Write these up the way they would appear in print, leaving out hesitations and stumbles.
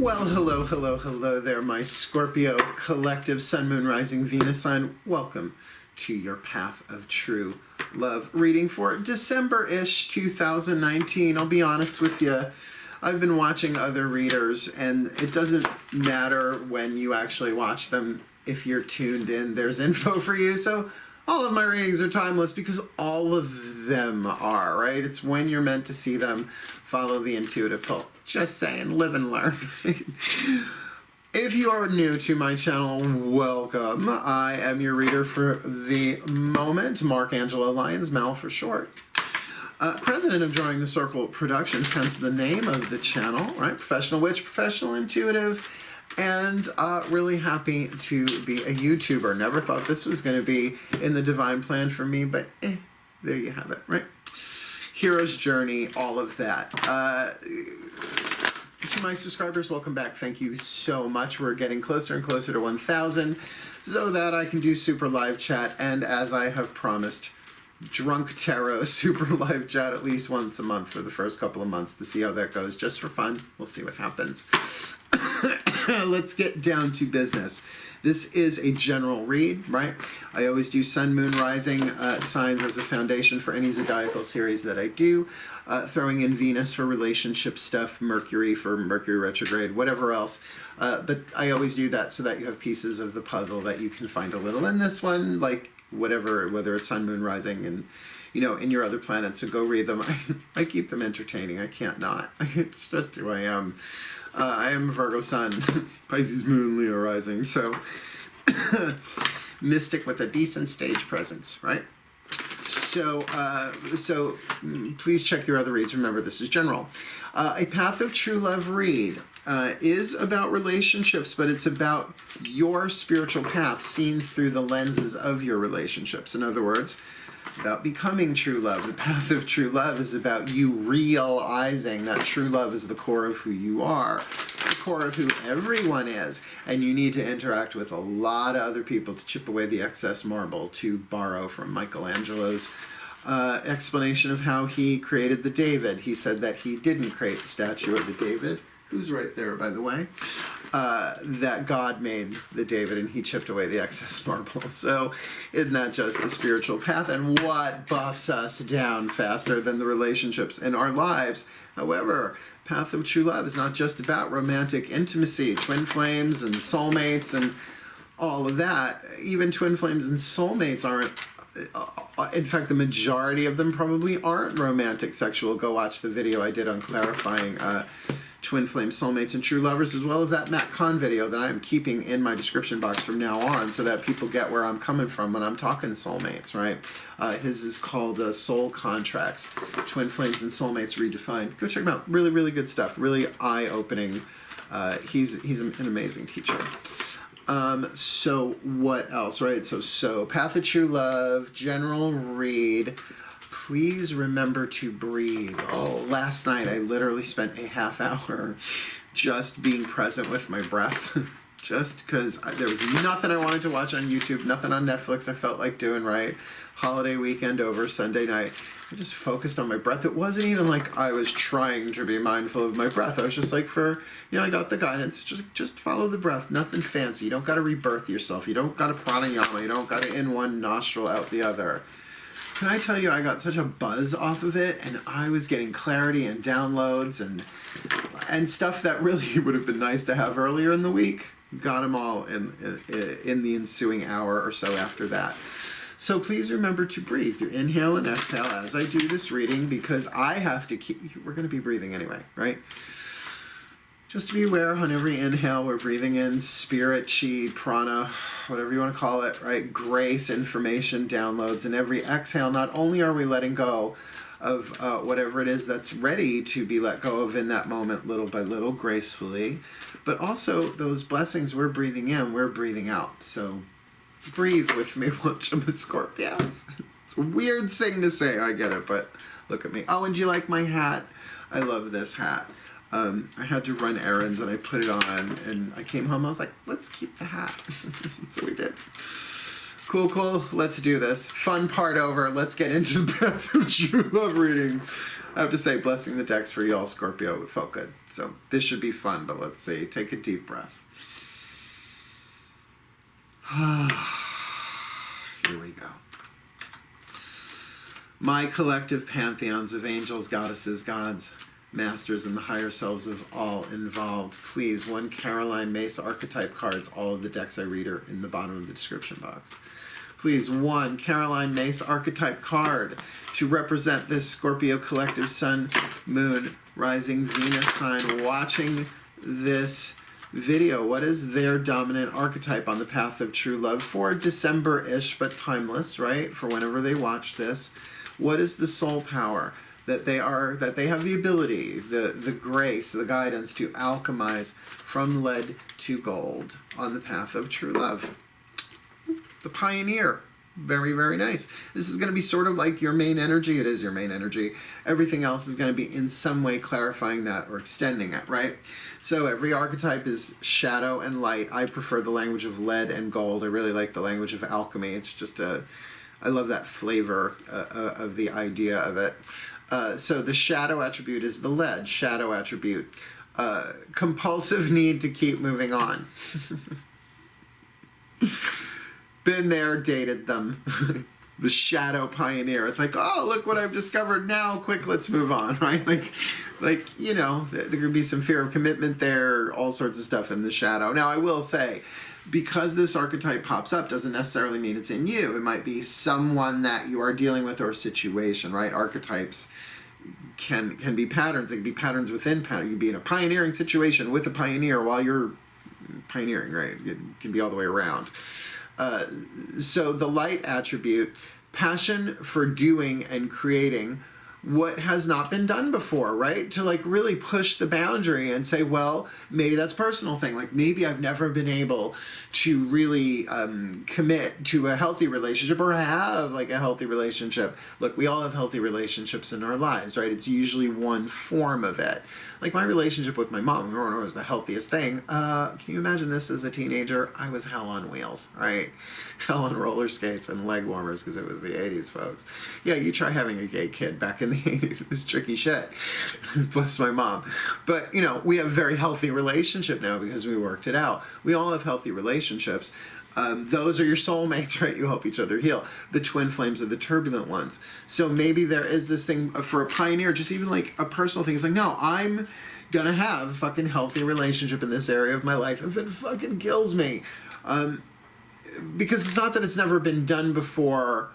Well, hello, hello, hello there, my Scorpio collective Sun, Moon, Rising, Venus sign. Welcome to your Path of True Love reading for December-ish 2019. I'll be honest with you, I've been watching other readers, and it doesn't matter when you actually watch them. If you're tuned in, there's info for you. So all of my readings are timeless because all of them are, right? It's when you're meant to see them. Follow the intuitive pull. Just saying, live and learn. If you are new to my channel, welcome. I am your reader for the moment, Mark Angelo Lyons, Mal for short. President of Drawing the Circle Productions, hence the name of the channel, right? Professional witch, professional intuitive, and really happy to be a YouTuber. Never thought this was going to be in the divine plan for me, but there you have it, right? Hero's journey, all of that. To my subscribers, welcome back. Thank you so much. We're getting closer and closer to 1,000 so that I can do super live chat. And as I have promised, drunk tarot super live chat at least once a month for the first couple of months to see how that goes. Just for fun. We'll see what happens. Let's get down to business. This is a general read, right? I always do Sun, Moon, Rising signs as a foundation for any zodiacal series that I do. Throwing in Venus for relationship stuff, Mercury for Mercury retrograde, whatever else. But I always do that so that you have pieces of the puzzle that you can find a little in this one, like whatever, whether it's Sun, Moon, Rising, and you know, in your other planets. So go read them. I keep them entertaining. I can't not. It's just who I am. I am Virgo Sun, Pisces Moon, Leo Rising, so mystic with a decent stage presence, right? So, please check your other reads. Remember, this is general. A Path of True Love read is about relationships, but it's about your spiritual path seen through the lenses of your relationships. In other words, about becoming true love. The path of true love is about you realizing that true love is the core of who you are, the core of who everyone is, and you need to interact with a lot of other people to chip away the excess marble, to borrow from Michelangelo's explanation of how he created the David. He said that he didn't create the statue of the David, who's right there, by the way, that God made the David and he chipped away the excess marble. So isn't that just the spiritual path? And what buffs us down faster than the relationships in our lives? However, Path of True Love is not just about romantic intimacy, twin flames and soulmates and all of that. Even twin flames and soulmates aren't, in fact, the majority of them probably aren't romantic sexual. Go watch the video I did on clarifying twin flame soulmates and true lovers, as well as that Matt Kahn video that I'm keeping in my description box from now on so that people get where I'm coming from when I'm talking soulmates, right? His is called Soul Contracts, Twin Flames and Soulmates Redefined. Go check him out. Really, really good stuff. Really eye-opening. He's an amazing teacher. So what else, right? So Path of True Love, general read. Please remember to breathe. Oh, last night I literally spent a half hour just being present with my breath. Just because there was nothing I wanted to watch on YouTube, nothing on Netflix I felt like doing, right? Holiday weekend over, Sunday night. I just focused on my breath. It wasn't even like I was trying to be mindful of my breath. I was just like, I got the guidance. Just follow the breath. Nothing fancy. You don't got to rebirth yourself. You don't got to pranayama. You don't got to in one nostril, out the other. Can I tell you, I got such a buzz off of it, and I was getting clarity and downloads and stuff that really would have been nice to have earlier in the week. Got them all in the ensuing hour or so after that. So please remember to breathe. You inhale and exhale as I do this reading, because I have to we're going to be breathing anyway, right? Just to be aware, on every inhale, we're breathing in spirit, chi, prana, whatever you want to call it, right? Grace, information, downloads. And every exhale, not only are we letting go of whatever it is that's ready to be let go of in that moment, little by little, gracefully, but also those blessings we're breathing in, we're breathing out. So breathe with me, watch them, Scorpios. It's a weird thing to say, I get it, but look at me. Oh, and do you like my hat? I love this hat. I had to run errands and I put it on and I came home, I was like, let's keep the hat. So we did. Cool, cool. Let's do this. Fun part over. Let's get into the Path of True Love reading. I have to say, blessing the decks for y'all, Scorpio. It felt good. So this should be fun, but let's see. Take a deep breath. Here we go. My collective pantheons of angels, goddesses, gods, masters, and the higher selves of all involved. Please, one Caroline Mace archetype cards. All of the decks I read are in the bottom of the description box. Please, one Caroline Mace archetype card to represent this Scorpio collective sun, moon, rising Venus sign watching this video. What is their dominant archetype on the path of true love for December-ish, but timeless, right? For whenever they watch this. What is the soul power that they have the ability, the grace, the guidance to alchemize from lead to gold on the path of true love? The pioneer. Very, very nice. This is going to be sort of like your main energy. It is your main energy. Everything else is going to be in some way clarifying that or extending it, right? So every archetype is shadow and light. I prefer the language of lead and gold. I really like the language of alchemy. It's just I love that flavor of the idea of it. So the shadow attribute is the lead. Shadow attribute. Compulsive need to keep moving on. Been there, dated them. The shadow pioneer. It's like, oh, look what I've discovered now. Quick, let's move on, right? Like you know, there could be some fear of commitment there, all sorts of stuff in the shadow. Now, I will say, because this archetype pops up doesn't necessarily mean it's in you. It might be someone that you are dealing with or a situation, right? Archetypes can be patterns. They can be patterns within patterns. You can be in a pioneering situation with a pioneer while you're pioneering, right? It can be all the way around. So the light attribute, passion for doing and creating what has not been done before, right? To like really push the boundary and say, well, maybe that's a personal thing. Like maybe I've never been able to really commit to a healthy relationship or have like a healthy relationship. Look, we all have healthy relationships in our lives, right? It's usually one form of it. Like my relationship with my mom, was the healthiest thing. Can you imagine this as a teenager? I was hell on wheels, right? Hell on roller skates and leg warmers because it was the 80s, folks. Yeah, you try having a gay kid back in the 80s. It was tricky shit. Bless my mom. But, you know, we have a very healthy relationship now because we worked it out. We all have healthy relationships. Those are your soulmates, right? You help each other heal. The twin flames are the turbulent ones. So maybe there is this thing for a pioneer, just even like a personal thing. It's like, no, I'm gonna have a fucking healthy relationship in this area of my life if it fucking kills me. Because it's not that it's never been done before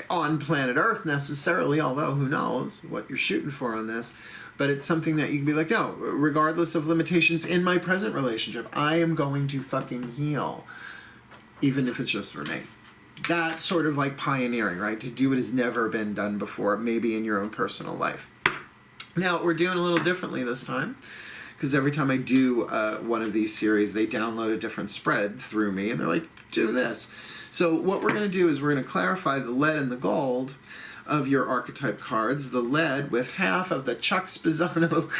on planet Earth necessarily, although who knows what you're shooting for on this. But it's something that you can be like, no, regardless of limitations in my present relationship, I am going to fucking heal. Even if it's just for me. That's sort of like pioneering, right? To do what has never been done before, maybe in your own personal life. Now, we're doing a little differently this time, because every time I do one of these series, they download a different spread through me, and they're like, do this. So what we're going to do is we're going to clarify the lead and the gold of your archetype cards. The lead with half of the Chuck Spezzano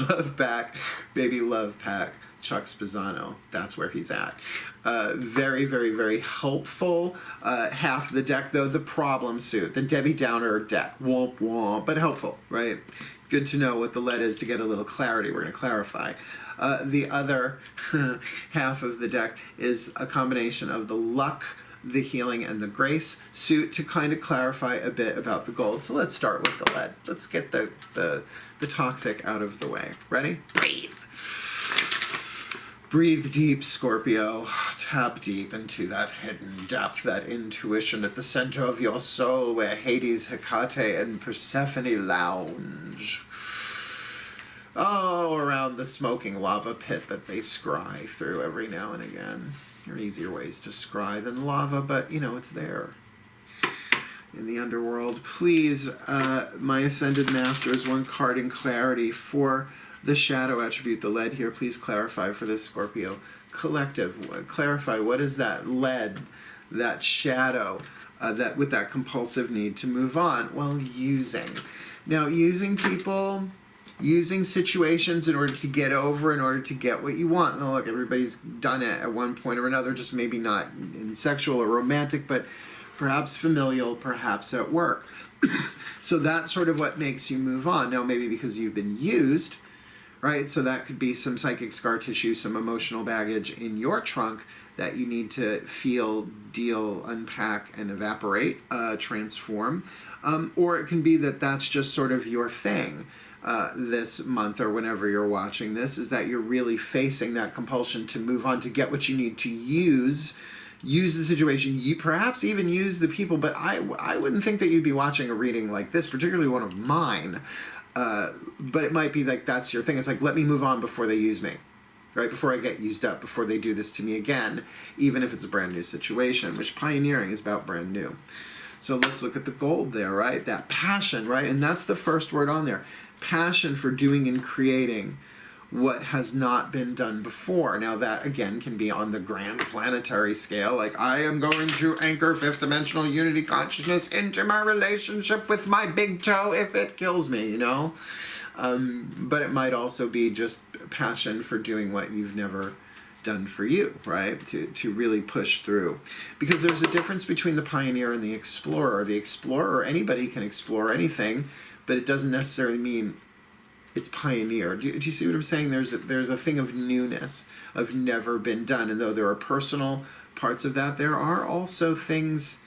Love Pack, Baby Love Pack. Chuck Spezzano, that's where he's at. Very, very, very helpful. Half the deck, though, the problem suit, the Debbie Downer deck. Womp womp, but helpful, right? Good to know what the lead is to get a little clarity. We're going to clarify. The other half of the deck is a combination of the luck, the healing, and the grace suit to kind of clarify a bit about the gold. So let's start with the lead. Let's get the toxic out of the way. Ready? Breathe. Breathe deep, Scorpio. Tap deep into that hidden depth, that intuition at the center of your soul where Hades, Hecate, and Persephone lounge. Oh, around the smoking lava pit that they scry through every now and again. There are easier ways to scry than lava, but, you know, it's there. In the underworld. Please, my Ascended Masters, one card in clarity for the shadow attribute, the lead here. Please clarify for this Scorpio collective. Clarify what is that lead, that shadow, that with that compulsive need to move on. Well, using. Now, using people using situations in order to get over, in order to get what you want. Now, look, everybody's done it at one point or another, just maybe not in sexual or romantic, but perhaps familial, perhaps at work. So that's sort of what makes you move on. Now, maybe because you've been used, right? So that could be some psychic scar tissue, some emotional baggage in your trunk that you need to feel, deal, unpack, and evaporate, transform. Or it can be that that's just sort of your thing this month or whenever you're watching this, is that you're really facing that compulsion to move on, to get what you need to use the situation, you perhaps even use the people, but I wouldn't think that you'd be watching a reading like this, particularly one of mine. But it might be like that's your thing. It's like, let me move on before they use me, right? Before I get used up, before they do this to me again, even if it's a brand new situation, which pioneering is about brand new. So let's look at the gold there, right? That passion, right? And that's the first word on there. Passion for doing and creating what has not been done before. Now that, again, can be on the grand planetary scale, like I am going to anchor fifth dimensional unity consciousness into my relationship with my big toe if it kills me, you know? But it might also be just passion for doing what you've never done for you, right? To really push through. Because there's a difference between the pioneer and the explorer. The explorer, anybody can explore anything, but it doesn't necessarily mean it's pioneer. Do you see what I'm saying? There's a thing of newness, of never been done. And though there are personal parts of that, there are also things,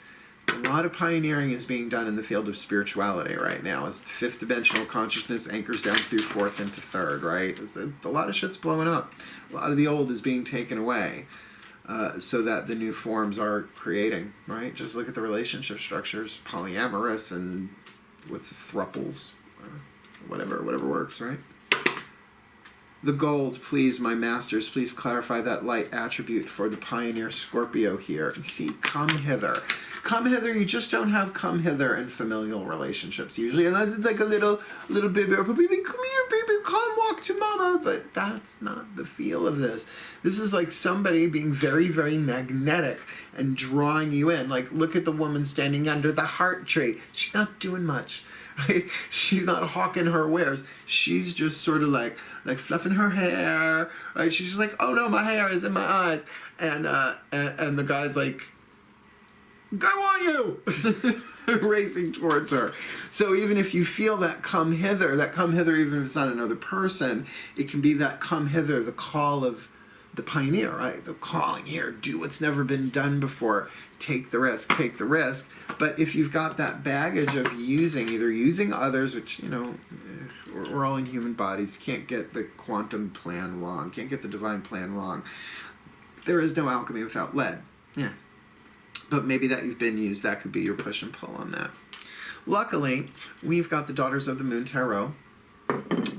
a lot of pioneering is being done in the field of spirituality right now, as fifth dimensional consciousness anchors down through fourth into third, right? A lot of shit's blowing up. A lot of the old is being taken away so that the new forms are creating, right? Just look at the relationship structures, polyamorous and what's thruples, whatever works, right? The gold, please, my masters, please clarify that light attribute for the pioneer Scorpio here. And see, come hither. Come hither, you just don't have come hither in familial relationships usually, unless it's like a little baby or puppy, like, come here, baby, come walk to mama. But that's not the feel of this. This is like somebody being very, very magnetic and drawing you in. Like, look at the woman standing under the heart tree. She's not doing much. Right? She's not hawking her wares. She's just sort of like fluffing her hair. Right? She's just like, oh no, my hair is in my eyes, and the guy's like, go on you, racing towards her. So even if you feel that come hither, even if it's not another person, it can be that come hither, the call of the pioneer, right? The calling here, do what's never been done before. Take the risk, take the risk. But if you've got that baggage of either using others, which, you know, we're all in human bodies, can't get the quantum plan wrong, can't get the divine plan wrong. There is no alchemy without lead. Yeah. But maybe that you've been used, that could be your push and pull on that. Luckily, we've got the Daughters of the Moon Tarot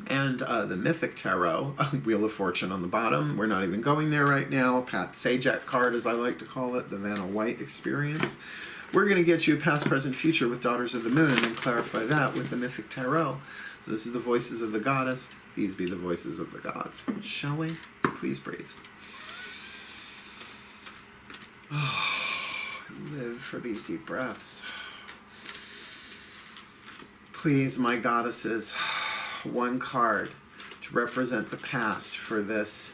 and the Mythic Tarot, Wheel of Fortune on the bottom. We're not even going there right now. Pat Sajak card, as I like to call it, the Vanna White experience. We're going to get you past, present, future with Daughters of the Moon and then clarify that with the Mythic Tarot. So this is the voices of the goddess. These be the voices of the gods. Shall we? Please breathe. Live for these deep breaths. Please, my goddesses, one card to represent the past for this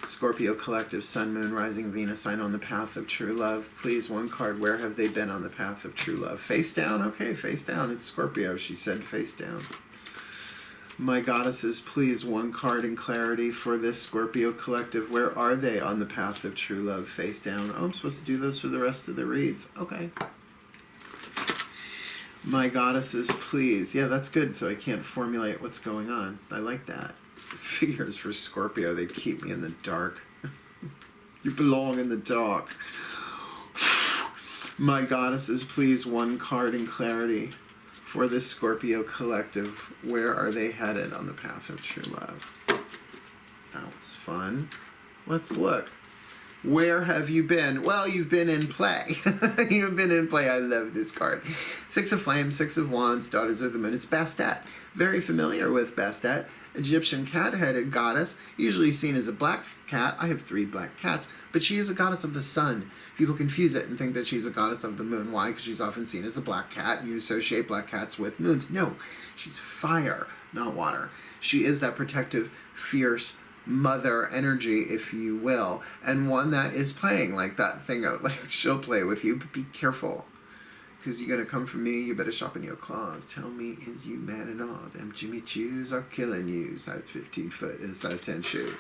Scorpio collective, Sun, Moon, Rising, Venus sign on the path of true love. Please, one card. Where have they been on the path of true love? Face down? Okay, face down. It's Scorpio. She said face down. My goddesses, please, one card in clarity for this Scorpio collective. Where are they on the path of true love? Face down. Oh, I'm supposed to do those for the rest of the reads. Okay. My goddesses, please. Yeah, that's good, so I can't formulate what's going on. I like that. Figures for Scorpio, they'd keep me in the dark. You belong in the dark. My goddesses, please, one card in clarity for this Scorpio collective. Where are they headed on the path of true love? That was fun. Let's look. Where have you been? Well, you've been in play. You've been in play. I love this card. Six of Flames, Six of Wands, Daughters of the Moon. It's Bastet. Very familiar with Bastet. Egyptian cat-headed goddess, usually seen as a black cat. I have 3 black cats, but she is a goddess of the sun. People confuse it and think that she's a goddess of the moon. Why? Because she's often seen as a black cat, and you associate black cats with moons. No, she's fire, not water. She is that protective, fierce, mother energy, if you will, and one that is playing like that thing out. Like, she'll play with you, but be careful, because you're gonna come for me. You better sharpen your claws. Tell me, is you mad at all? Them Jimmy Choos are killing you. Size 15 foot in a size 10 shoe,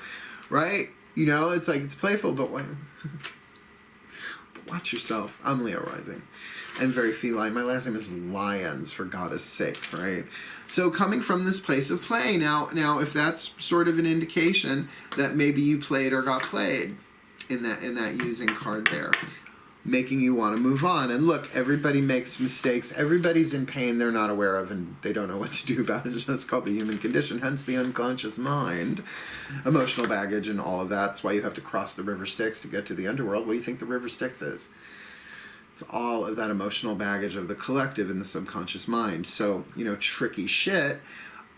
right? You know, it's like, it's playful, but when watch yourself. I'm Leo rising. I'm very feline. My last name is Lyons, for God's sake, right? So coming from this place of play, now if that's sort of an indication that maybe you played or got played in that using card there, making you want to move on. And look, everybody makes mistakes. Everybody's in pain they're not aware of, and they don't know what to do about it. It's called the human condition, hence the unconscious mind, emotional baggage, and all of that. That's why you have to cross the river Styx to get to the underworld. What do you think the river Styx is? It's all of that emotional baggage of the collective in the subconscious mind. So, you know, tricky shit.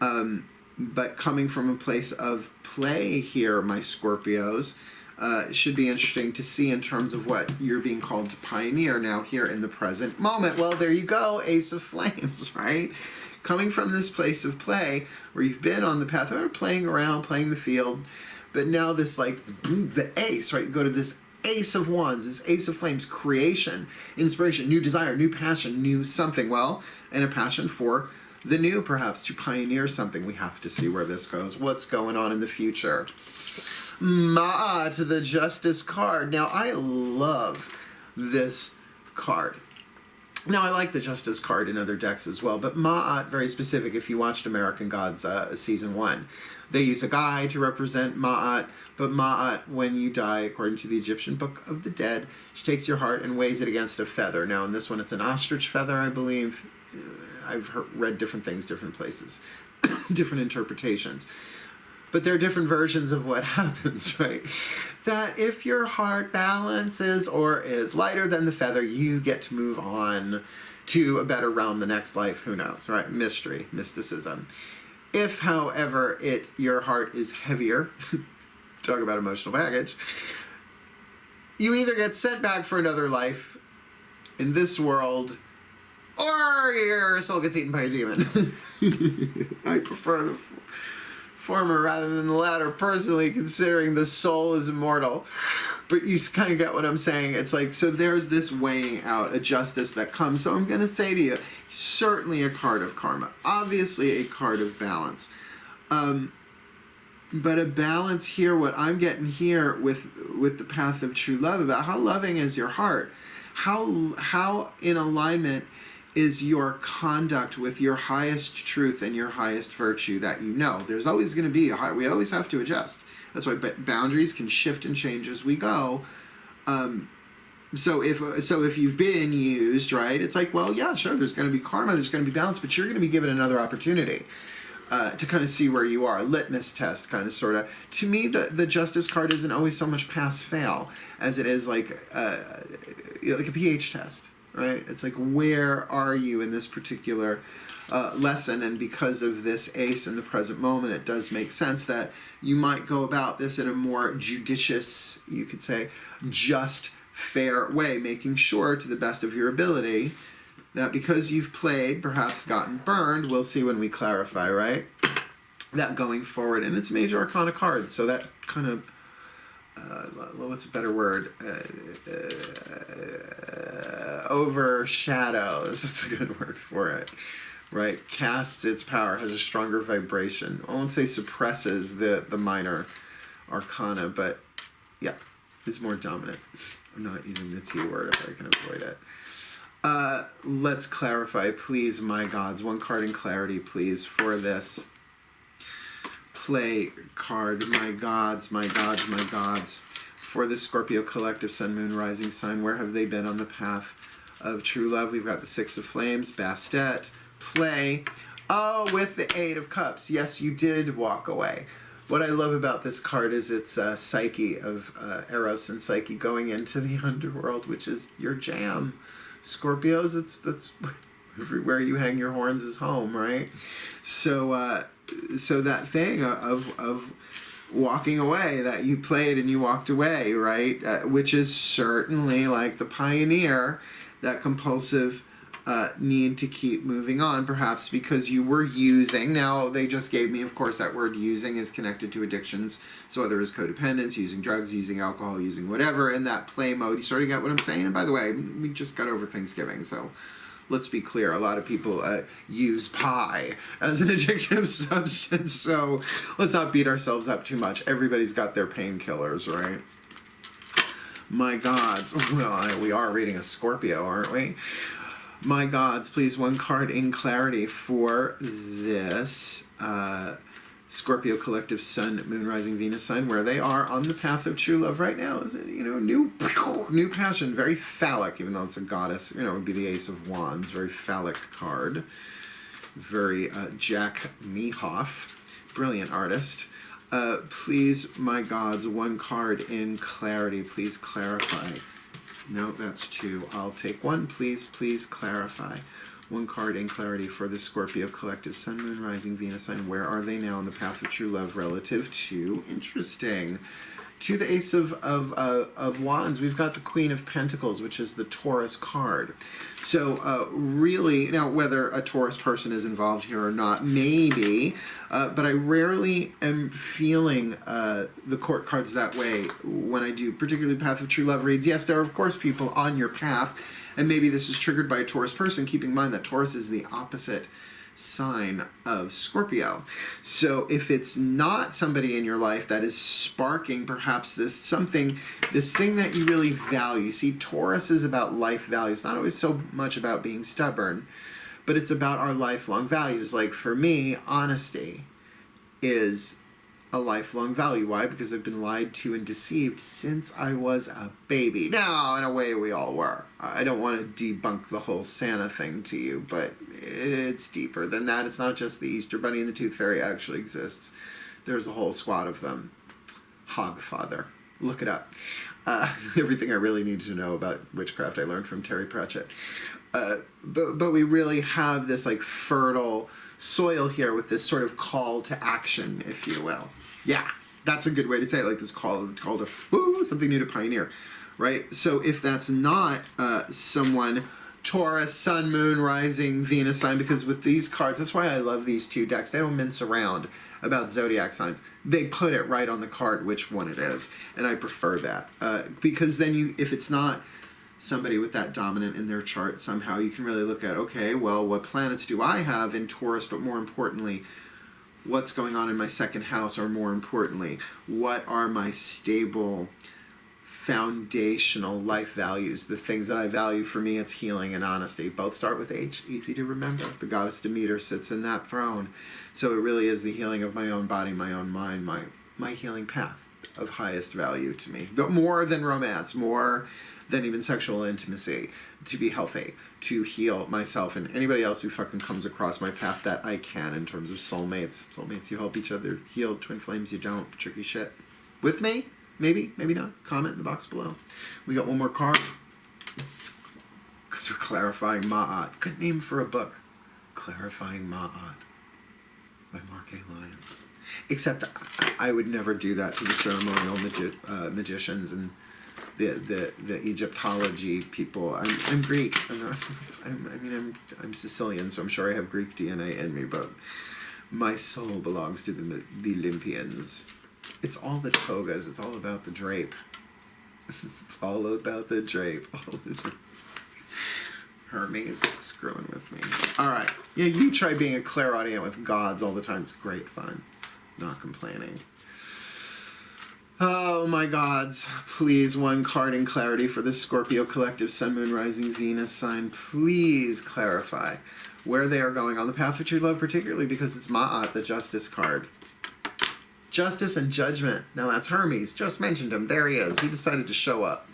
But coming from a place of play here, my Scorpios, should be interesting to see in terms of what you're being called to pioneer now here in the present moment. Well, there you go, Ace of Flames, right? Coming from this place of play, where you've been on the path of playing around, playing the field, but now this, like, boom, the ace, right? You go to this Ace of Wands, this Ace of Flames, creation, inspiration, new desire, new passion, new something. Well, and a passion for the new, perhaps, to pioneer something. We have to see where this goes. What's going on in the future? Ma'at, the Justice card. Now, I love this card. Now, I like the Justice card in other decks as well, but Ma'at, very specific. If you watched American Gods Season 1, they use a guy to represent Ma'at, but Ma'at, when you die, according to the Egyptian Book of the Dead, she takes your heart and weighs it against a feather. Now, in this one, it's an ostrich feather, I believe. I've read different things, different places, different interpretations. But there are different versions of what happens, right? That if your heart balances or is lighter than the feather, you get to move on to a better realm, the next life, who knows, right? Mystery, mysticism. If, however, your heart is heavier, talk about emotional baggage, you either get sent back for another life in this world, or your soul gets eaten by a demon. I prefer the former rather than the latter, personally, considering the soul is immortal. But you kind of get what I'm saying. It's like, so there's this weighing out, a justice that comes. So I'm going to say to you, certainly a card of karma. Obviously a card of balance. But a balance here, what I'm getting here with the path of true love, about how loving is your heart. How in alignment is your conduct with your highest truth and your highest virtue that you know. There's always going to be we always have to adjust. That's why boundaries can shift and change as we go. So if you've been used, right, it's like, well, yeah, sure, there's going to be karma, there's going to be balance, but you're going to be given another opportunity to kind of see where you are. Litmus test, kind of, sort of. To me, the Justice card isn't always so much pass-fail as it is like a pH test. Right? It's like, where are you in this particular lesson? And because of this ace in the present moment, it does make sense that you might go about this in a more judicious, you could say, just, fair way, making sure to the best of your ability that because you've played, perhaps gotten burned, we'll see when we clarify, right? That going forward. And it's major arcana cards, so that kind of, what's a better word? Overshadows. That's a good word for it, right? Casts its power, has a stronger vibration. I won't say suppresses the minor arcana, but yeah, is more dominant. I'm not using the T word if I can avoid it. Let's clarify, please, my gods. One card in clarity, please, for this play card. My gods, my gods, my gods. For the Scorpio collective, sun, moon, rising sign, where have they been on the path of true love? We've got the Six of Flames, Bastet, play. Oh, with the Eight of Cups. Yes, you did walk away. what I love about this card is its psyche of Eros and Psyche going into the underworld, which is your jam. Scorpios, that's everywhere you hang your horns is home, right? So so that thing of walking away, that you played and you walked away, right? Which is certainly like the pioneer, that compulsive need to keep moving on, perhaps because you were using. Now, they just gave me, of course, that word using is connected to addictions. So whether it's codependence, using drugs, using alcohol, using whatever, in that play mode, you sort of get what I'm saying. And by the way, we just got over Thanksgiving, so let's be clear, a lot of people use pie as an addictive substance, so let's not beat ourselves up too much. Everybody's got their painkillers, right? My gods. Well, we are reading a Scorpio, aren't we? My gods, please, one card in clarity for this Scorpio collective Sun, Moon, Rising, Venus sign, where they are on the path of true love right now. Is it, new passion, very phallic, even though it's a goddess, it would be the Ace of Wands, very phallic card. Very Jack Mehoff, brilliant artist. Please, my gods, one card in clarity, please clarify. No, that's two. I'll take one, please clarify. One card in clarity for the Scorpio collective Sun, Moon, Rising, Venus sign. Where are they now on the path of true love relative to, interesting, to the Ace of Wands? We've got the Queen of Pentacles, which is the Taurus card. So really, now whether a Taurus person is involved here or not, maybe, but I rarely am feeling the court cards that way when I do particularly path of true love reads. Yes, there are of course people on your path, and maybe this is triggered by a Taurus person, keeping in mind that Taurus is the opposite sign of Scorpio. So if it's not somebody in your life that is sparking perhaps this thing that you really value. See, Taurus is about life values, not always so much about being stubborn, but it's about our lifelong values. Like for me, honesty is a lifelong value. Why? Because I've been lied to and deceived since I was a baby. Now, in a way, we all were. I don't want to debunk the whole Santa thing to you, but it's deeper than that. It's not just the Easter Bunny and the Tooth Fairy actually exists. There's a whole squad of them. Hogfather. Look it up. Everything I really need to know about witchcraft I learned from Terry Pratchett. But we really have this like fertile soil here with this sort of call to action, if you will. Yeah, that's a good way to say it, like this call to something new to pioneer, right? So if that's not someone, Taurus, Sun, Moon, Rising, Venus sign, because with these cards, that's why I love these two decks. They don't mince around about zodiac signs. They put it right on the card which one it is, and I prefer that because then if it's not somebody with that dominant in their chart, somehow you can really look at, okay, well, what planets do I have in Taurus, but more importantly, what's going on in my second house, or more importantly, what are my stable foundational life values, the things that I value. For me, it's healing and honesty. Both start with H, easy to remember. The goddess Demeter sits in that throne. So it really is the healing of my own body, my own mind, my healing path of highest value to me. More than romance, more than even sexual intimacy, to be healthy, to heal myself and anybody else who fucking comes across my path that I can, in terms of soulmates. Soulmates, you help each other heal. Twin flames, you don't. Tricky shit. With me? Maybe, maybe not. Comment in the box below. We got one more card. Because we're clarifying Ma'at. Good name for a book. Clarifying Ma'at by Mark A. Lyons. Except I would never do that to the ceremonial magicians and the Egyptology people. I'm Greek. I'm Sicilian, so I'm sure I have Greek DNA in me, but my soul belongs to the Olympians. It's all the togas. It's all about the drape. It's all about the drape. Hermes screwing with me. All right. Yeah, you try being a clairaudient with gods all the time. It's great fun. Not complaining. Oh my gods. Please, one card in clarity for the Scorpio collective Sun, Moon, Rising, Venus sign. Please clarify where they are going on the path of true love, particularly because it's Ma'at, the Justice card. Justice and Judgment. Now that's Hermes. Just mentioned him. There he is. He decided to show up.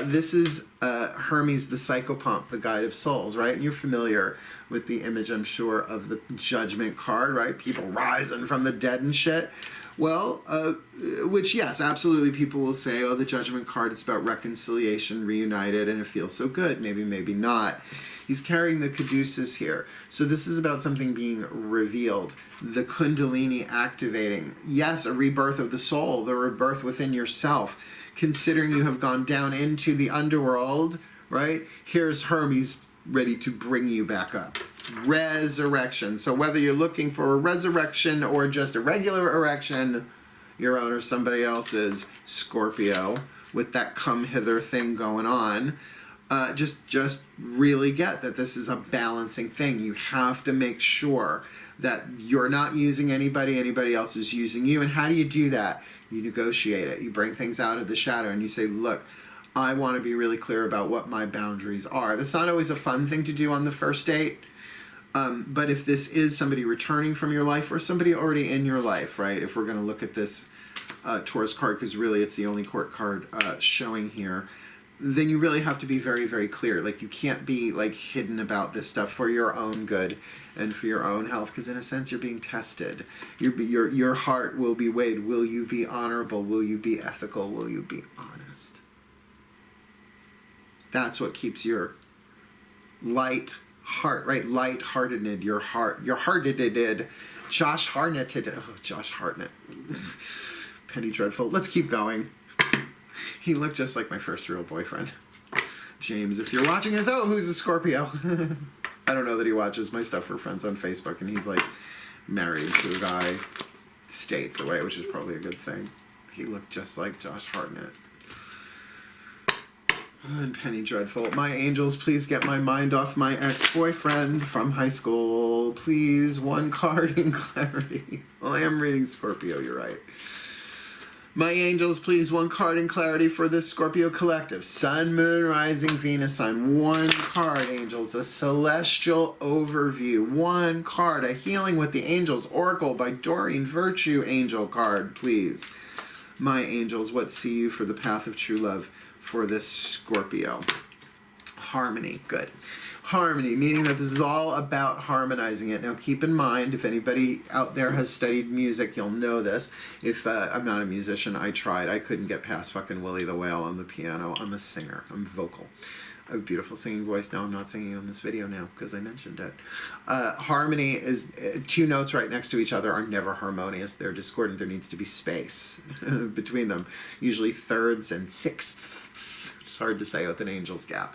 This is Hermes, the psychopomp, the guide of souls, right? And you're familiar with the image, I'm sure, of the Judgment card, right? People rising from the dead and shit. Well, which, yes, absolutely, people will say, oh, the Judgment card, it's about reconciliation, reunited, and it feels so good. Maybe, maybe not. He's carrying the caduceus here. So this is about something being revealed. The kundalini activating. Yes, a rebirth of the soul, the rebirth within yourself. Considering you have gone down into the underworld, right? Here's Hermes ready to bring you back up. Resurrection. So whether you're looking for a resurrection or just a regular erection, your own or somebody else's, Scorpio, with that come hither thing going on, just really get that this is a balancing thing. You have to make sure that you're not using anybody else is using you. And how do you do that? You negotiate it. You bring things out of the shadow and you say, look, I want to be really clear about what my boundaries are. That's not always a fun thing to do on the first date. But if this is somebody returning from your life or somebody already in your life, right? If we're going to look at this Taurus card, because really it's the only court card showing here, then you really have to be very, very clear. Like, you can't be like hidden about this stuff for your own good and for your own health, because in a sense you're being tested. Your heart will be weighed. Will you be honorable? Will you be ethical? Will you be honest? That's what keeps your light heart, right? Light-hearted, your hearted, Josh Hartnett. Oh, Josh Hartnett. Penny Dreadful. Let's keep going. He looked just like my first real boyfriend. James, if you're watching this, oh, who's a Scorpio? I don't know that he watches my stuff for friends on Facebook, and he's like married to a guy states away, which is probably a good thing. He looked just like Josh Hartnett. And Penny Dreadful. My angels, please get my mind off my ex-boyfriend from high school. Please, one card in clarity. Well, I am reading Scorpio, you're right. My angels, please, one card in clarity for this Scorpio collective. Sun, Moon, Rising, Venus sign. One card, angels. A celestial overview. One card. A healing with the angels. Oracle by Doreen Virtue. Angel card, please. My angels, what see you for the path of true love for this Scorpio? Harmony. Good. Harmony, meaning that this is all about harmonizing it. Now, keep in mind, if anybody out there has studied music, you'll know this. If I'm not a musician, I tried. I couldn't get past fucking Willie the Whale on the piano. I'm a singer. I'm vocal. I have a beautiful singing voice. Now I'm not singing on this video now because I mentioned it. Harmony is two notes right next to each other are never harmonious. They're discordant. There needs to be space between them. Usually thirds and sixths. It's hard to say with an angel's gap.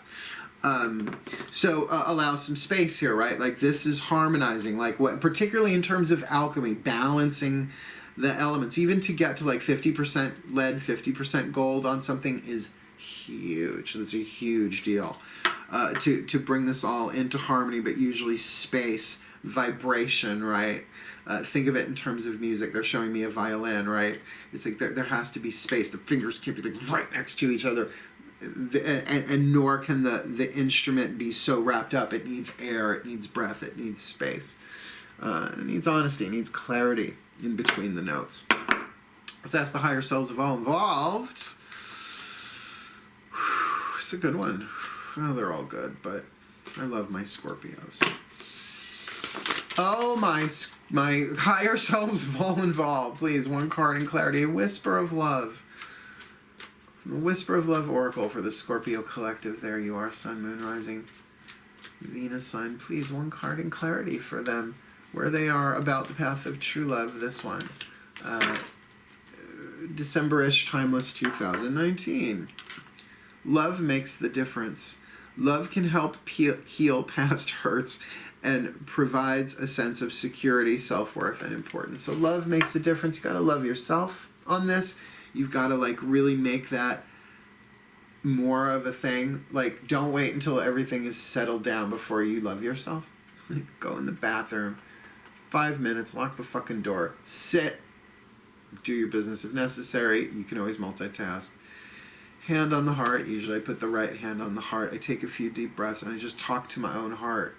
So allow some space here, right? Like, this is harmonizing, like, what, particularly in terms of alchemy, balancing the elements, even to get to like 50% lead, 50% gold on something is huge. That's a huge deal. To bring this all into harmony, but usually space, vibration, right? Think of it in terms of music. They're showing me a violin, right? It's like there has to be space. The fingers can't be like right next to each other. And nor can the instrument be so wrapped up. It needs air, it needs breath, it needs space. It needs honesty, it needs clarity in between the notes. Let's ask the higher selves of all involved. It's a good one. Well, they're all good, but I love my Scorpios. Oh, my higher selves of all involved. Please, one card in clarity. A whisper of love. The Whisper of Love Oracle for the Scorpio collective. There you are, Sun, Moon, Rising, Venus sign. Please, one card in clarity for them. Where they are about the path of true love, this one. December-ish, timeless 2019. Love makes the difference. Love can help heal past hurts and provides a sense of security, self-worth, and importance. So love makes a difference. You got to love yourself on this. You've got to, like, really make that more of a thing. Like, don't wait until everything is settled down before you love yourself. Go in the bathroom, 5 minutes, lock the fucking door, sit, do your business if necessary. You can always multitask. Hand on the heart. Usually I put the right hand on the heart. I take a few deep breaths and I just talk to my own heart.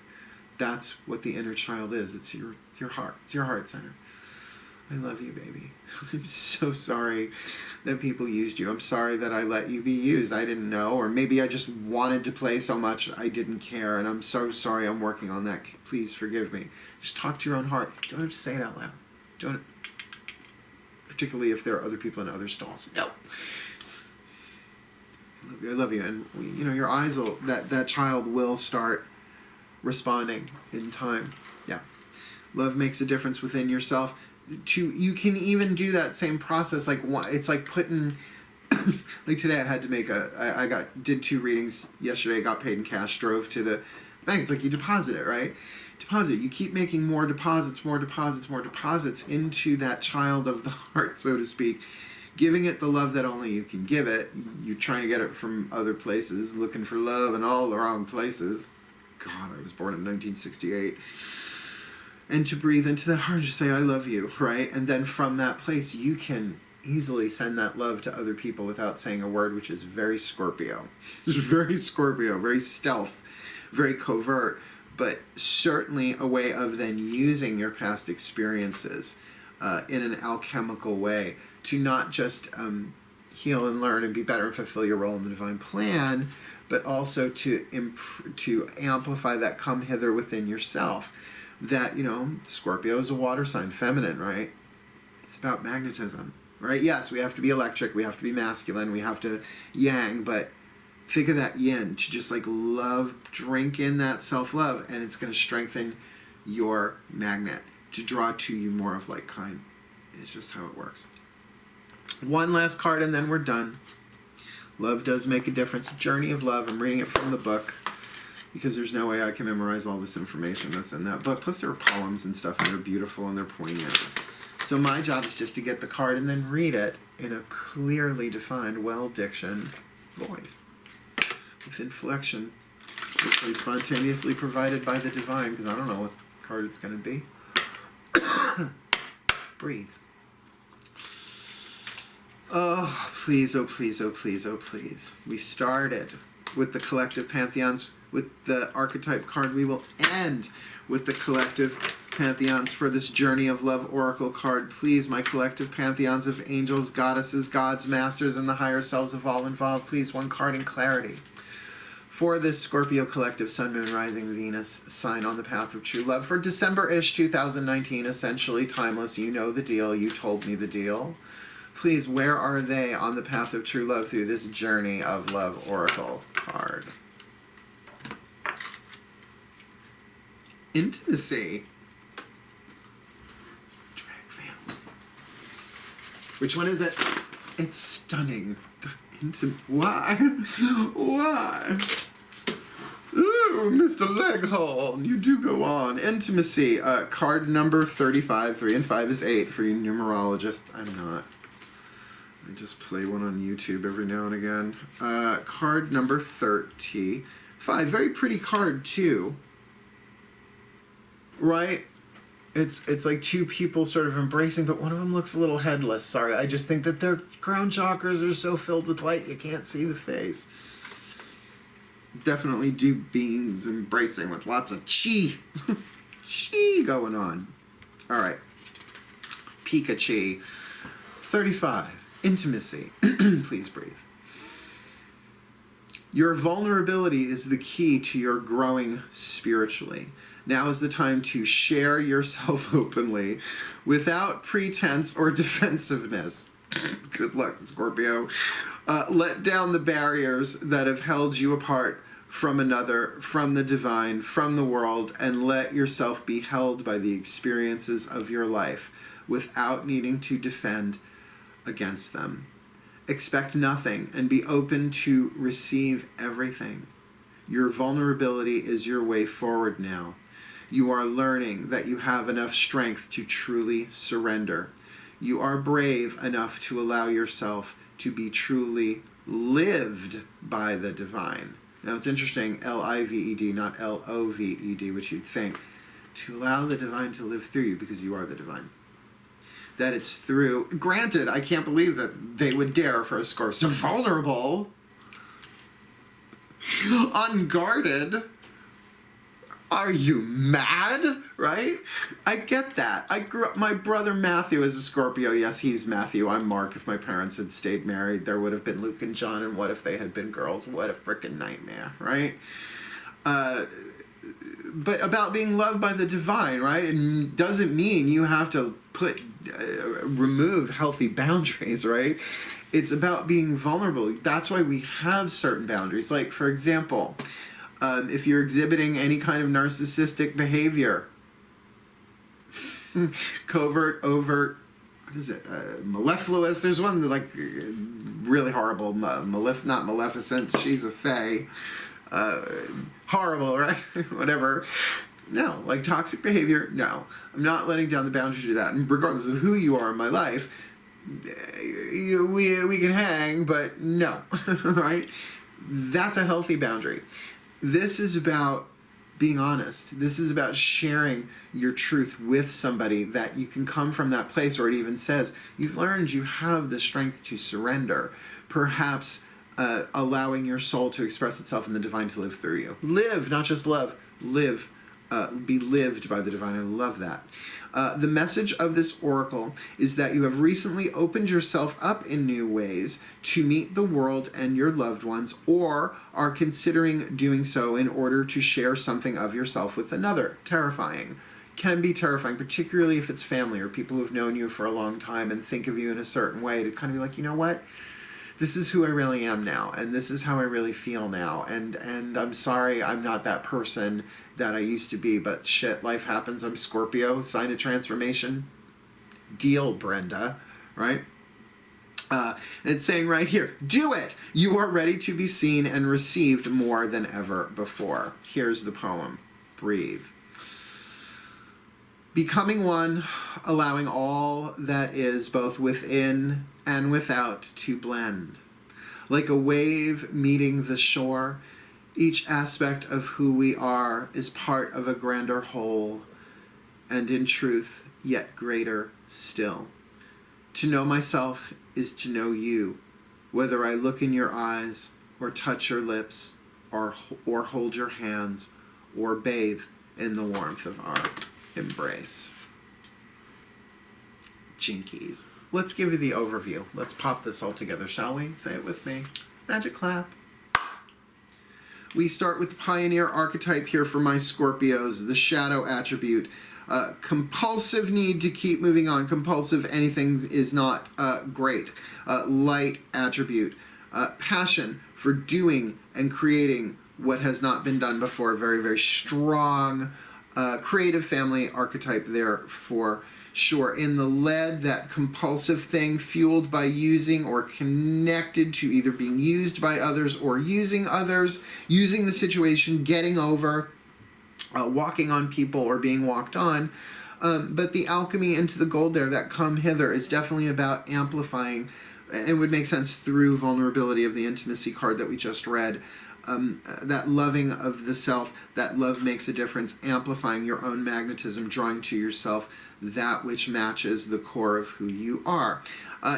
That's what the inner child is. It's your heart. It's your heart center. I love you, baby. I'm so sorry that people used you. I'm sorry that I let you be used. I didn't know, or maybe I just wanted to play so much I didn't care, and I'm so sorry. I'm working on that. Please forgive me. Just talk to your own heart. Don't have to say it out loud. Don't particularly if there are other people in other stalls. No. I love you. And, you know, your eyes will, that child will start responding in time. Yeah. Love makes a difference within yourself. You can even do that same process. Like, it's like putting, like today I had to make did 2 readings yesterday, got paid in cash, drove to the bank. It's like you deposit it, right? Deposit. You keep making more deposits into that child of the heart, so to speak, giving it the love that only you can give it. You're trying to get it from other places, looking for love in all the wrong places. God, I was born in 1968. And to breathe into the heart and just say, I love you, right? And then from that place, you can easily send that love to other people without saying a word, which is very Scorpio. It's very Scorpio, very stealth, very covert, but certainly a way of then using your past experiences in an alchemical way to not just heal and learn and be better and fulfill your role in the divine plan, but also to amplify that come hither within yourself. That, you know, Scorpio is a water sign, feminine, right? It's about magnetism, right? Yes, we have to be electric, we have to be masculine, we have to yang, but think of that yin, to just like love, drink in that self-love, and it's going to strengthen your magnet to draw to you more of like kind. It's just how it works. One last card and then we're done. Love does make a difference. Journey of Love. I'm reading it from the book, because there's no way I can memorize all this information that's in that book. Plus there are poems and stuff, and they're beautiful and they're poignant. So my job is just to get the card and then read it in a clearly defined, well-dictioned voice. With inflection, hopefully spontaneously provided by the divine, because I don't know what card it's going to be. Breathe. Oh, please, oh, please, oh, please, oh, please. We started with the collective pantheons with the archetype card. We will end with the collective pantheons for this Journey of Love oracle card. Please, my collective pantheons of angels, goddesses, gods, masters, and the higher selves of all involved, please, one card in clarity. For this Scorpio collective Sun, Moon, Rising, Venus sign on the path of true love for December-ish 2019, essentially timeless. You know the deal. You told me the deal. Please, where are they on the path of true love through this Journey of Love oracle card? Intimacy. Drag family. Which one is it? It's stunning. Why? Why? Ooh, Mr. Leghorn, you do go on. Intimacy. Card number 35. 3 and 5 is 8 for you numerologists. I'm not. I just play one on YouTube every now and again. Card number 35. Very pretty card, too. Right? It's like 2 people sort of embracing, but one of them looks a little headless. Sorry, I just think that their crown chakras are so filled with light you can't see the face. Definitely 2 beings embracing with lots of chi. Chi going on. Alright. Pikachu. 35. Intimacy. Please breathe. Your vulnerability is the key to your growing spiritually. Now is the time to share yourself openly without pretense or defensiveness. Good luck, Scorpio. Let down the barriers that have held you apart from another, from the divine, from the world, and let yourself be held by the experiences of your life without needing to defend against them. Expect nothing and be open to receive everything. Your vulnerability is your way forward now. You are learning that you have enough strength to truly surrender. You are brave enough to allow yourself to be truly lived by the divine. Now it's interesting, L-I-V-E-D, not L-O-V-E-D, which you'd think. To allow the divine to live through you because you are the divine. That it's through... Granted, I can't believe that they would dare for a Scorpio. So vulnerable. Unguarded. Are you mad? Right? I get that. I grew up... My brother Matthew is a Scorpio. Yes, he's Matthew. I'm Mark. If my parents had stayed married, there would have been Luke and John. And what if they had been girls? What a freaking nightmare. Right? But about being loved by the divine, right? It doesn't mean you have to put remove healthy boundaries, right? It's about being vulnerable. That's why we have certain boundaries. Like, for example, if you're exhibiting any kind of narcissistic behavior, covert, overt, what is it? Mellifluous. There's one like really horrible. Not Maleficent. She's a fae. Horrible, right? Whatever. No, like toxic behavior. No, I'm not letting down the boundary to that. And regardless of who you are in my life, we can hang, but no, right? That's a healthy boundary. This is about being honest. This is about sharing your truth with somebody, that you can come from that place, or it even says you've learned you have the strength to surrender, perhaps allowing your soul to express itself and the divine to live through you. Live, not just love, live. Be lived by the divine. I love that. The message of this oracle is that you have recently opened yourself up in new ways to meet the world and your loved ones, or are considering doing so in order to share something of yourself with another. Terrifying. Can be terrifying, particularly if it's family or people who've known you for a long time and think of you in a certain way, to kind of be like, you know what? This is who I really am now, and this is how I really feel now, and I'm sorry I'm not that person that I used to be, but shit, life happens. I'm Scorpio, sign of transformation. Deal, Brenda, right? It's saying right here, do it! You are ready to be seen and received more than ever before. Here's the poem. Breathe. Becoming one, allowing all that is both within and without to blend. Like a wave meeting the shore, each aspect of who we are is part of a grander whole, and in truth, yet greater still. To know myself is to know you, whether I look in your eyes, or touch your lips, or hold your hands, or bathe in the warmth of our embrace. Jinkies. Let's give you the overview. Let's pop this all together, shall we? Say it with me. Magic clap. We start with the Pioneer archetype here for my Scorpios, the shadow attribute. Compulsive need to keep moving on. Compulsive anything is not great. Light attribute. Passion for doing and creating what has not been done before. Very, very strong creative family archetype there for sure. In the lead, that compulsive thing fueled by using or connected to either being used by others or using others, using the situation, getting over, walking on people or being walked on. But the alchemy into the gold there, that come hither, is definitely about amplifying. It would make sense through vulnerability of the intimacy card that we just read. That loving of the self, that love makes a difference, amplifying your own magnetism, drawing to yourself that which matches the core of who you are.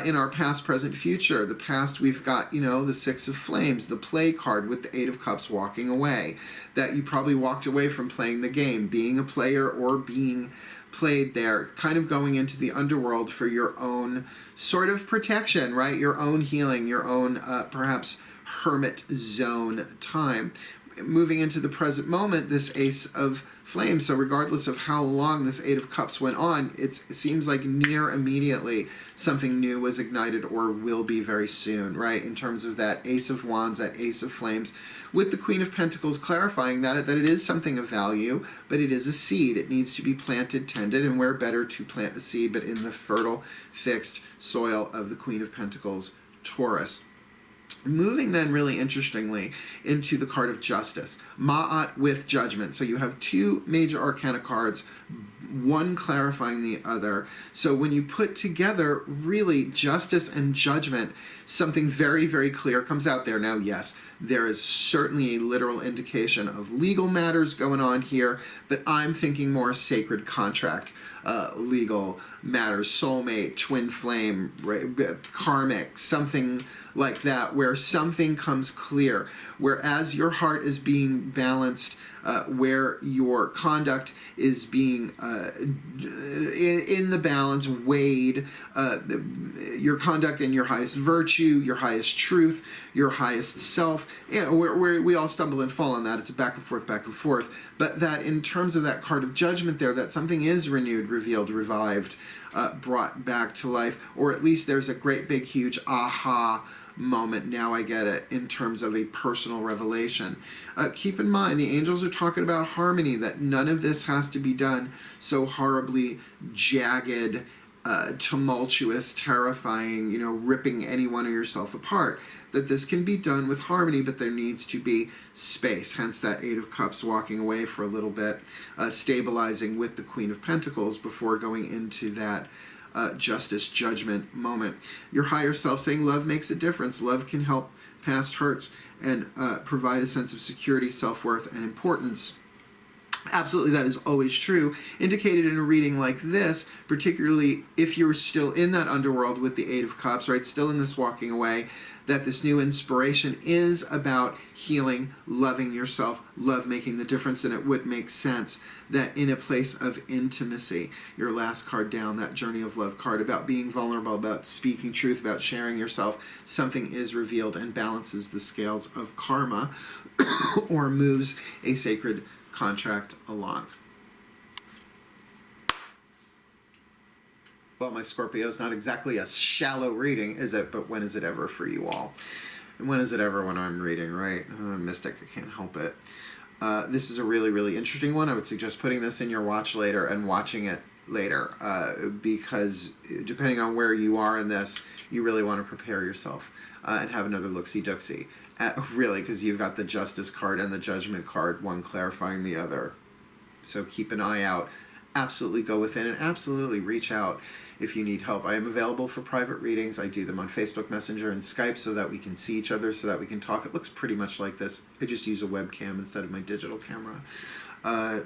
In our past, present, future, the past we've got, the Six of Flames, the play card with the Eight of Cups, walking away. That you probably walked away from playing the game, being a player or being played there, kind of going into the underworld for your own sort of protection, right? Your own healing, your own perhaps hermit zone time. Moving into the present moment, this Ace of Flames. So regardless of how long this Eight of Cups went on, it seems like near immediately something new was ignited or will be very soon, right? In terms of that Ace of Wands, that Ace of Flames, with the Queen of Pentacles clarifying that it is something of value, but it is a seed. It needs to be planted, tended, and where better to plant a seed but in the fertile, fixed soil of the Queen of Pentacles, Taurus. Moving then really interestingly into the card of Justice, Ma'at with Judgment. So you have two major arcana cards, one clarifying the other. So when you put together really Justice and Judgment, something very, very clear comes out there. Now, yes, there is certainly a literal indication of legal matters going on here, but I'm thinking more sacred contract, legal matters, soulmate, twin flame, karmic, something like that, where something comes clear, whereas your heart is being balanced where your conduct is being in the balance, weighed, your conduct in your highest virtue, your highest truth, your highest self. Yeah, where we all stumble and fall on that. It's a back and forth. But that in terms of that card of judgment there, that something is renewed, revealed, revived, brought back to life, or at least there's a great big huge aha moment. Now I get it, in terms of a personal revelation. Keep in mind, the angels are talking about harmony, that none of this has to be done so horribly jagged, tumultuous, terrifying, ripping any one of yourself apart. That this can be done with harmony, but there needs to be space. Hence that Eight of Cups, walking away for a little bit, stabilizing with the Queen of Pentacles before going into that justice, judgment moment. Your higher self saying love makes a difference. Love can help past hurts and provide a sense of security, self-worth, and importance. Absolutely, that is always true. Indicated in a reading like this, particularly if you're still in that underworld with the Eight of Cups, right, still in this walking away, that this new inspiration is about healing, loving yourself, love making the difference, and it would make sense that in a place of intimacy, your last card down, that Journey of Love card, about being vulnerable, about speaking truth, about sharing yourself, something is revealed and balances the scales of karma or moves a sacred contract along. Well, my Scorpio, is not exactly a shallow reading, is it? But when is it ever for you all? And when is it ever when I'm reading, right? I'm a mystic, I can't help it. This is a really, really interesting one. I would suggest putting this in your watch later and watching it later, because depending on where you are in this, you really want to prepare yourself and have another look-see-dooksy. Really, because you've got the Justice card and the Judgment card, one clarifying the other. So keep an eye out. Absolutely go within and absolutely reach out if you need help. I am available for private readings. I do them on Facebook Messenger and Skype so that we can see each other, so that we can talk. It looks pretty much like this. I just use a webcam instead of my digital camera. Yeah,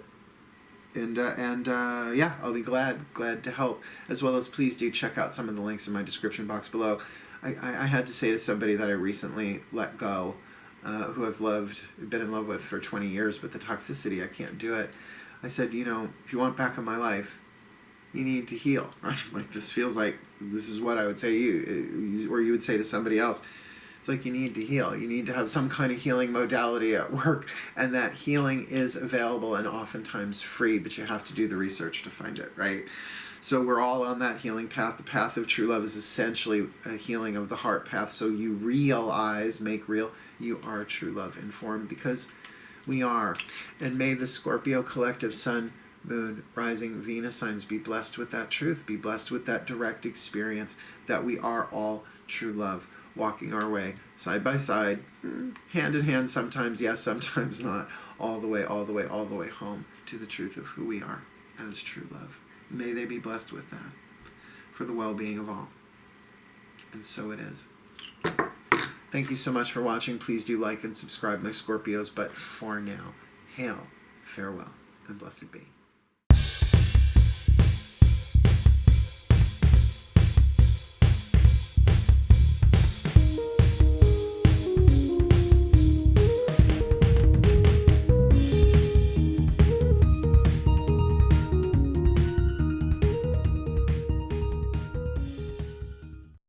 I'll be glad to help. As well as, please do check out some of the links in my description box below. I had to say to somebody that I recently let go, who I've been in love with for 20 years, but the toxicity, I can't do it. I said, if you want back in my life, you need to heal, right? Like, this feels like, this is what I would say to you, or you would say to somebody else. It's like, you need to heal. You need to have some kind of healing modality at work, and that healing is available and oftentimes free, but you have to do the research to find it, right? So we're all on that healing path. The path of true love is essentially a healing of the heart path. So you realize, make real, you are true love informed, because we are. And may the Scorpio collective Sun, Moon, Rising, Venus signs be blessed with that truth, be blessed with that direct experience that we are all true love, walking our way side by side, hand in hand sometimes, yes, sometimes not, all the way home to the truth of who we are as true love. May they be blessed with that for the well-being of all. And so it is. Thank you so much for watching. Please do like and subscribe, my Scorpios. But for now, hail, farewell, and blessed be.